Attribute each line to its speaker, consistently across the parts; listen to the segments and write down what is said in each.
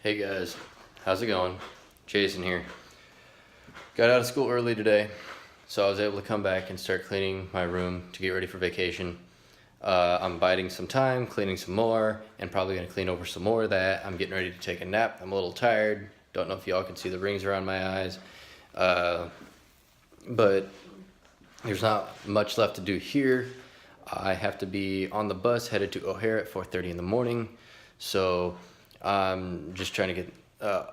Speaker 1: Hey guys, how's it going? Jason here. Got out of school early today, so I was able to come back and start cleaning my room to get ready for vacation. I'm biding some time, cleaning some more, and probably gonna clean over some more of that. I'm getting ready to take a nap. I'm a little tired. Don't know if y'all can see the rings around my eyes. But there's not much left to do here. I have to be on the bus headed to O'Hare at 4:30 in the morning. So I'm just trying to get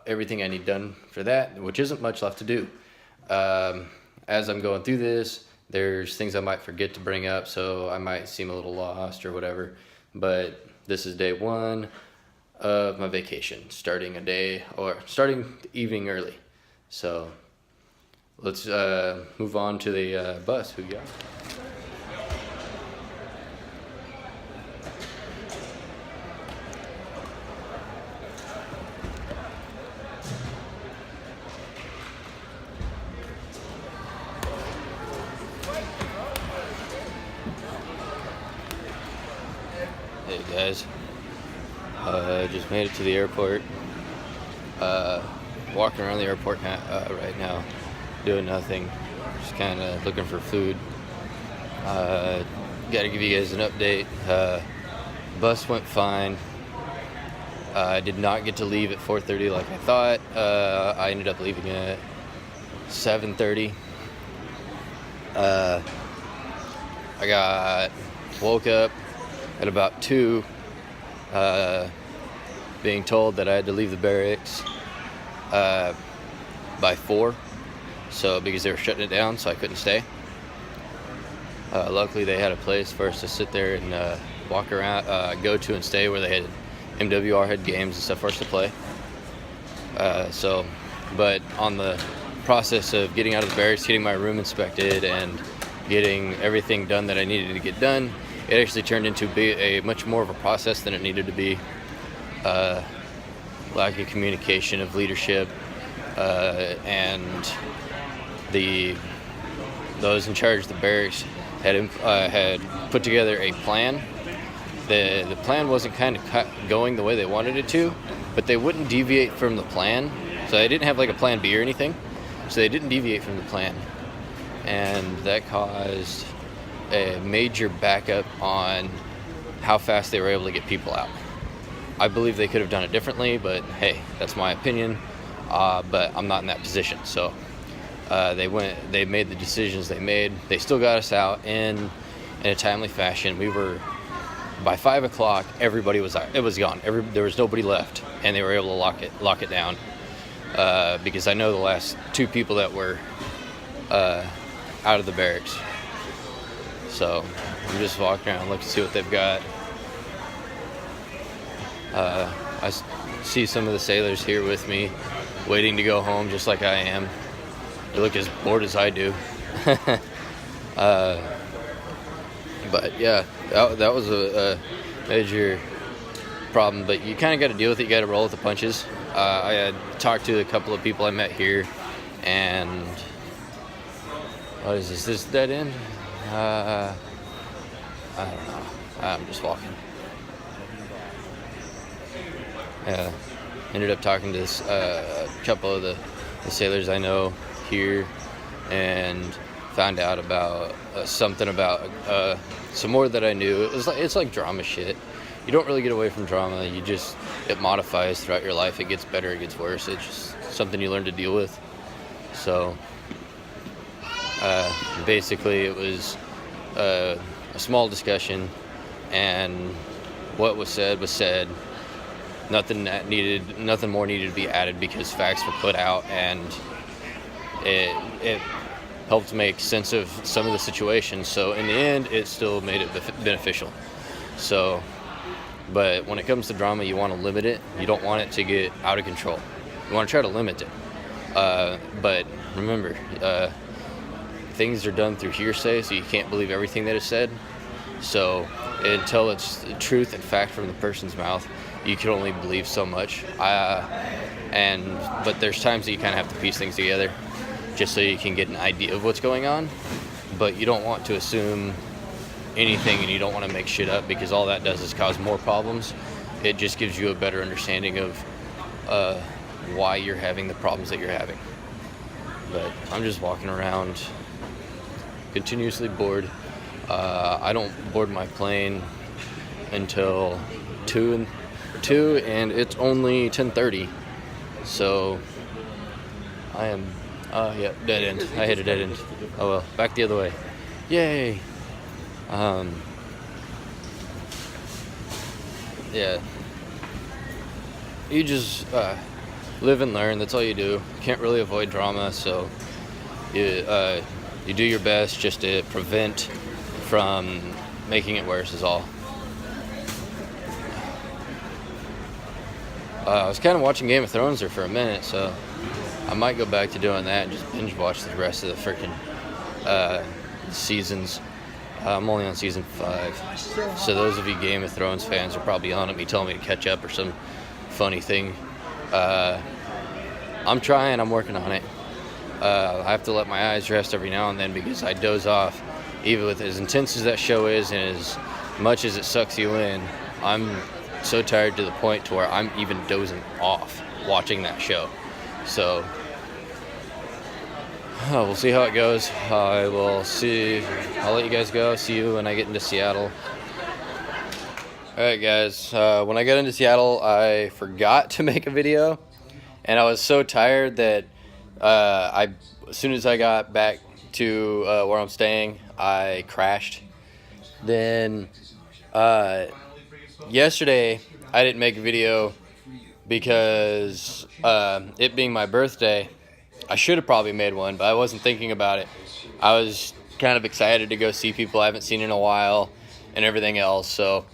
Speaker 1: everything I need done for that, which isn't much left to do. As I'm going through this, there's things I might forget to bring up, so I might seem a little lost or whatever. But this is day one of my vacation, starting the evening early. So let's move on to the bus. Who you got? Hey guys, just made it to the airport. Walking around the airport right now, doing nothing, just kind of looking for food. Got to give you guys an update. Bus went fine. I did not get to leave at 4:30 like I thought. I ended up leaving at 7:30. I woke up at about 2, being told that I had to leave the barracks by 4, so because they were shutting it down, so I couldn't stay. Luckily, they had a place for us to sit there and walk around, go to and stay, where they had MWR had games and stuff for us to play. But on the process of getting out of the barracks, getting my room inspected, and getting everything done that I needed to get done, it actually turned into a much more of a process than it needed to be. Lack of communication, of leadership, and those in charge of the barracks had put together a plan. The plan wasn't kind of going the way they wanted it to, but they wouldn't deviate from the plan. So they didn't have like a plan B or anything. So they didn't deviate from the plan, and that caused a major backup on how fast they were able to get people out. I believe they could have done it differently, but hey, that's my opinion. But I'm not in that position. So they made the decisions they made. They still got us out in a timely fashion. By 5 o'clock, everybody was out. It was gone. There was nobody left, and they were able to lock it down. Because I know the last 2 people that were out of the barracks. So I'm just walking around, looking to see what they've got. I see some of the sailors here with me, waiting to go home, just like I am. They look as bored as I do. But yeah, that was a major problem. But you kind of got to deal with it. You got to roll with the punches. I had talked to a couple of people I met here, and what is this? This dead end? I don't know. I'm just walking. Ended up talking to a couple of the sailors I know here, and found out about something about some more that I knew. It's like drama shit. You don't really get away from drama. It modifies throughout your life. It gets better, it gets worse. It's just something you learn to deal with. So basically, it was a small discussion, and what was said was said. Nothing more needed to be added, because facts were put out, and it helped make sense of some of the situations. So in the end, it still made it beneficial. So, but when it comes to drama, you want to limit it. You don't want it to get out of control. You want to try to limit it. But remember, things are done through hearsay, so you can't believe everything that is said. So until it's truth and fact from the person's mouth, you can only believe so much. But there's times that you kind of have to piece things together, just so you can get an idea of what's going on. But you don't want to assume anything, and you don't want to make shit up, because all that does is cause more problems. It just gives you a better understanding of why you're having the problems that you're having. But I'm just walking around continuously bored. I don't board my plane until 2 and it's only 10:30. So I am dead end. I hit a dead end. Oh well, back the other way. Yay. Yeah. You just live and learn. That's all you do. Can't really avoid drama, so you do your best just to prevent from making it worse is all. I was kind of watching Game of Thrones there for a minute, so I might go back to doing that and just binge watch the rest of the freaking seasons. I'm only on season 5, so those of you Game of Thrones fans are probably on at me telling me to catch up or some funny thing. I'm trying. I'm working on it. I have to let my eyes rest every now and then because I doze off. Even with as intense as that show is and as much as it sucks you in, I'm so tired to the point to where I'm even dozing off watching that show. So we'll see how it goes. I'll let you guys go. See you when I get into Seattle. Alright guys, when I got into Seattle, I forgot to make a video, and I was so tired that as soon as I got back to where I'm staying, I crashed. Then yesterday, I didn't make a video because it being my birthday, I should have probably made one, but I wasn't thinking about it. I was kind of excited to go see people I haven't seen in a while and everything else, so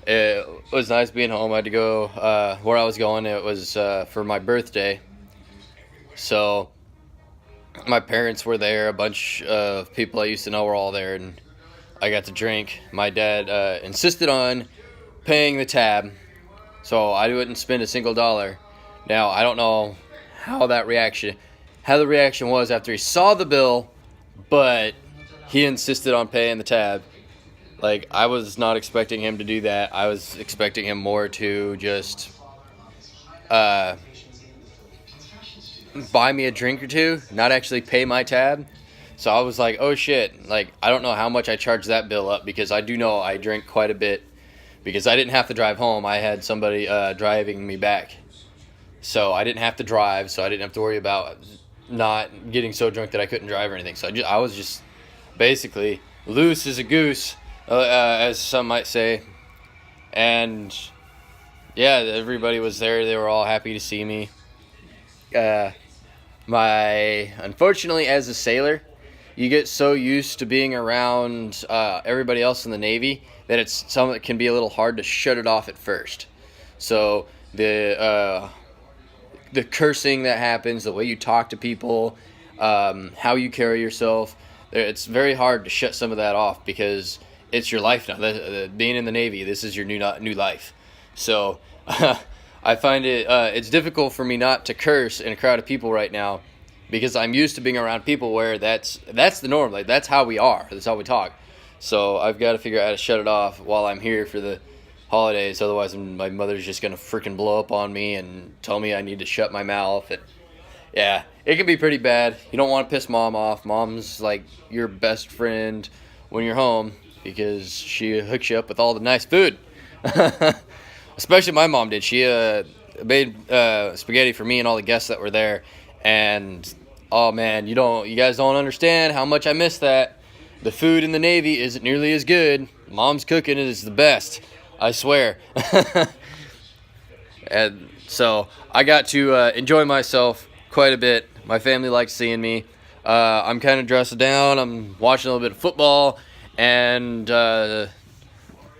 Speaker 1: it was nice being home. I had to go where I was going. It was for my birthday, so my parents were there. A bunch of people I used to know were all there, and I got to drink. My dad insisted on paying the tab, so I wouldn't spend a single dollar. Now, I don't know how the reaction was after he saw the bill, but he insisted on paying the tab. Like, I was not expecting him to do that. I was expecting him more to just buy me a drink or two, not actually pay my tab. So I was like, oh shit, like, I don't know how much I charged that bill up, because I do know I drink quite a bit, because I didn't have to drive home. I had somebody driving me back. So I didn't have to drive, so I didn't have to worry about not getting so drunk that I couldn't drive or anything. So I was just basically loose as a goose, as some might say. And yeah, everybody was there. They were all happy to see me. Unfortunately, as a sailor, you get so used to being around everybody else in the Navy that it can be a little hard to shut it off at first. So the cursing that happens, the way you talk to people, how you carry yourself, it's very hard to shut some of that off because it's your life now. Being in the Navy, this is your new life. So I find it's difficult for me not to curse in a crowd of people right now, because I'm used to being around people where that's the norm. Like, that's how we are. That's how we talk. So I've got to figure out how to shut it off while I'm here for the holidays. Otherwise, my mother's just gonna freaking blow up on me and tell me I need to shut my mouth. And yeah, it can be pretty bad. You don't want to piss mom off. Mom's like your best friend when you're home, because she hooks you up with all the nice food. Especially my mom did. She made spaghetti for me and all the guests that were there. And oh man, you guys don't understand how much I miss that. The food in the Navy isn't nearly as good. Mom's cooking is the best, I swear. And so I got to enjoy myself quite a bit. My family likes seeing me. I'm kind of dressed down. I'm watching a little bit of football. And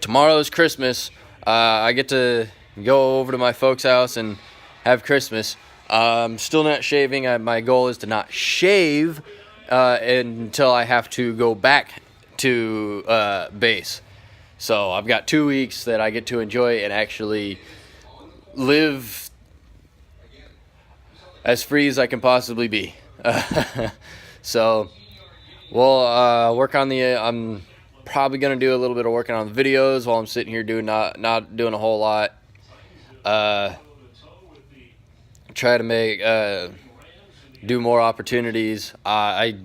Speaker 1: tomorrow's Christmas. I get to go over to my folks' house and have Christmas. I'm still not shaving. My goal is to not shave until I have to go back to base. So I've got 2 weeks that I get to enjoy and actually live as free as I can possibly be. So we'll work on I'm probably going to do a little bit of working on the videos while I'm sitting here not doing a whole lot. try to make do more opportunities. I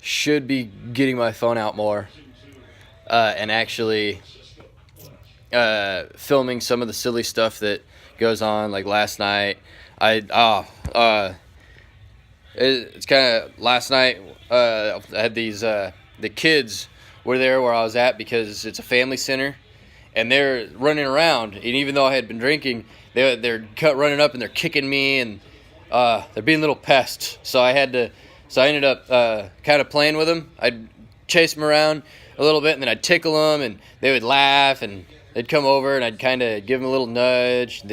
Speaker 1: should be getting my phone out more and actually filming some of the silly stuff that goes on. Like last night, it's kind of last night. I had these the kids were there where I was at because it's a family center, and they're running around. And even though I had been drinking, they're running up and they're kicking me, and they're being little pests. So I ended up kind of playing with them. I'd chase them around a little bit, and then I'd tickle them, and they would laugh, and they'd come over, and I'd kind of give them a little nudge.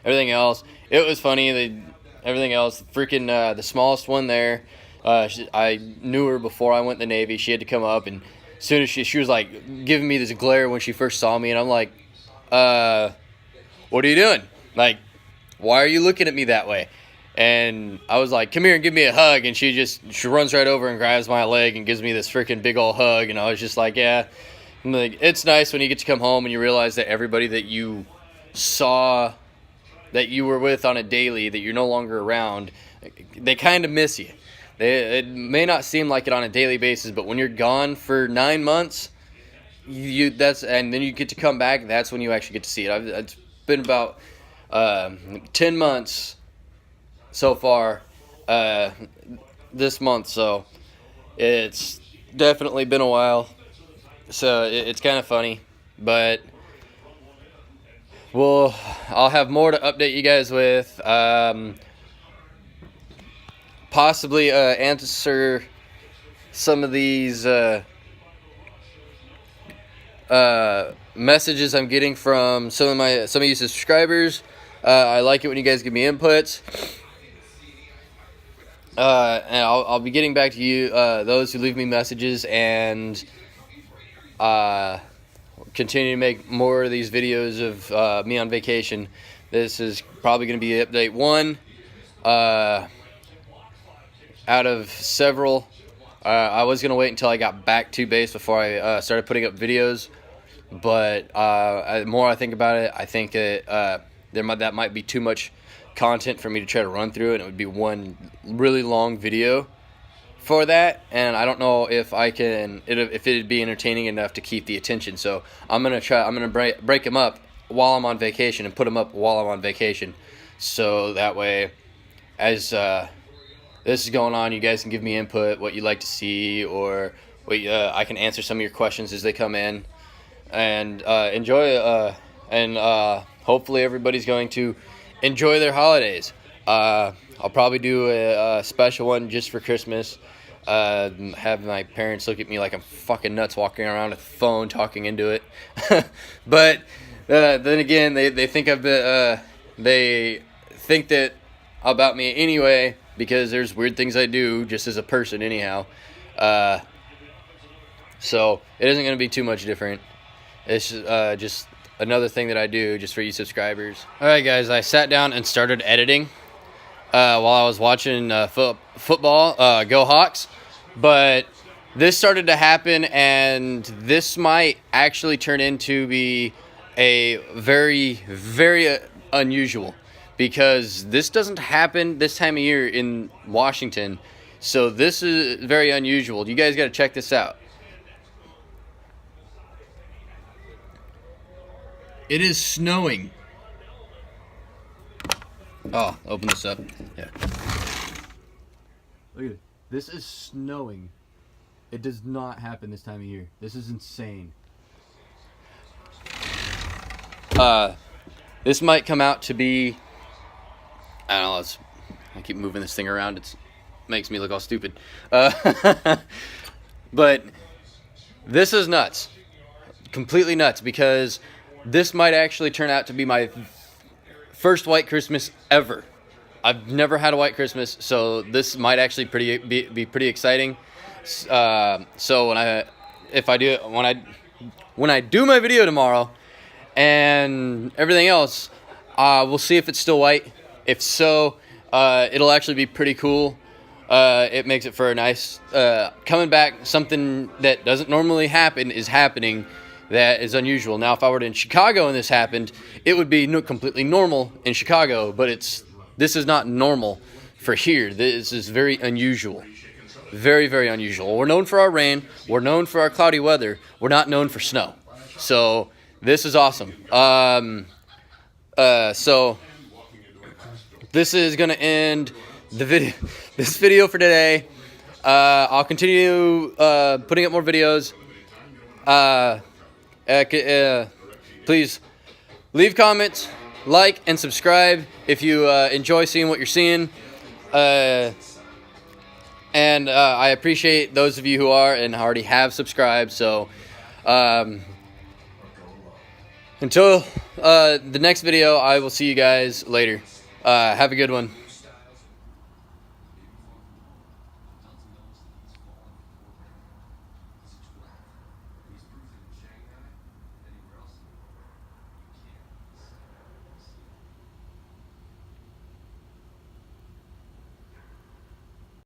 Speaker 1: Everything else. It was funny. Everything else. Freaking the smallest one there. I knew her before I went in the Navy. She had to come up, and as soon as she was like giving me this glare when she first saw me, and I'm like, what are you doing? Like, why are you looking at me that way? And I was like, come here and give me a hug. And she runs right over and grabs my leg and gives me this freaking big old hug. And I was just like, yeah. I'm like, it's nice when you get to come home and you realize that everybody that you saw, that you were with on a daily, that you're no longer around, they kind of miss you. It may not seem like it on a daily basis, but when you're gone for 9 months, and then you get to come back, that's when you actually get to see it. It's been about 10 months so far this month, so it's definitely been a while. So it's kind of funny, but I'll have more to update you guys with. Possibly answer some of these messages I'm getting from some of you subscribers. I like it when you guys give me inputs. And I'll be getting back to you, those who leave me messages, and continue to make more of these videos of me on vacation. This is probably going to be update 1 out of several. I was going to wait until I got back to base before I started putting up videos, but the more I think about it, I think that that might be too much content for me to try to run through, and it would be one really long video for that, and I don't know if it'd be entertaining enough to keep the attention. So I'm gonna break them up while I'm on vacation and put them up while I'm on vacation, so that way, as this is going on, you guys can give me input, what you'd like to see, or I can answer some of your questions as they come in, and enjoy. And hopefully everybody's going to enjoy their holidays. I'll probably do a special one just for Christmas. Have my parents look at me like I'm fucking nuts walking around with a phone talking into it. But then again, they think they think that about me anyway, because there's weird things I do just as a person anyhow. So it isn't going to be too much different. It's just another thing that I do just for you subscribers. Alright guys, I sat down and started editing while I was watching football, go Hawks, but this started to happen, and this might actually turn into be a very, very unusual, because this doesn't happen this time of year in Washington, so this is very unusual. You guys got to check this out. It is snowing. Oh, open this up. Yeah. Look at it. This is snowing. It does not happen this time of year. This is insane. This might come out to be, I don't know, I keep moving this thing around. It makes me look all stupid. But this is nuts. Completely nuts, because this might actually turn out to be my first white Christmas ever. I've never had a white Christmas, so this might actually be pretty exciting. So when I do my video tomorrow and everything else, we'll see if it's still white. If so, it'll actually be pretty cool. It makes it for a nice coming back. Something that doesn't normally happen is happening. That is unusual. Now, if I were in Chicago and this happened, it would be completely normal in Chicago, but This is not normal for here. This is very unusual. Very, very unusual. We're known for our rain. We're known for our cloudy weather. We're not known for snow. So this is awesome. So this is going to end the video. This video for today. I'll continue putting up more videos. Please leave comments, like, and subscribe if you enjoy seeing what you're seeing. And I appreciate those of you who are and already have subscribed. So until the next video, I will see you guys later. Have a good one.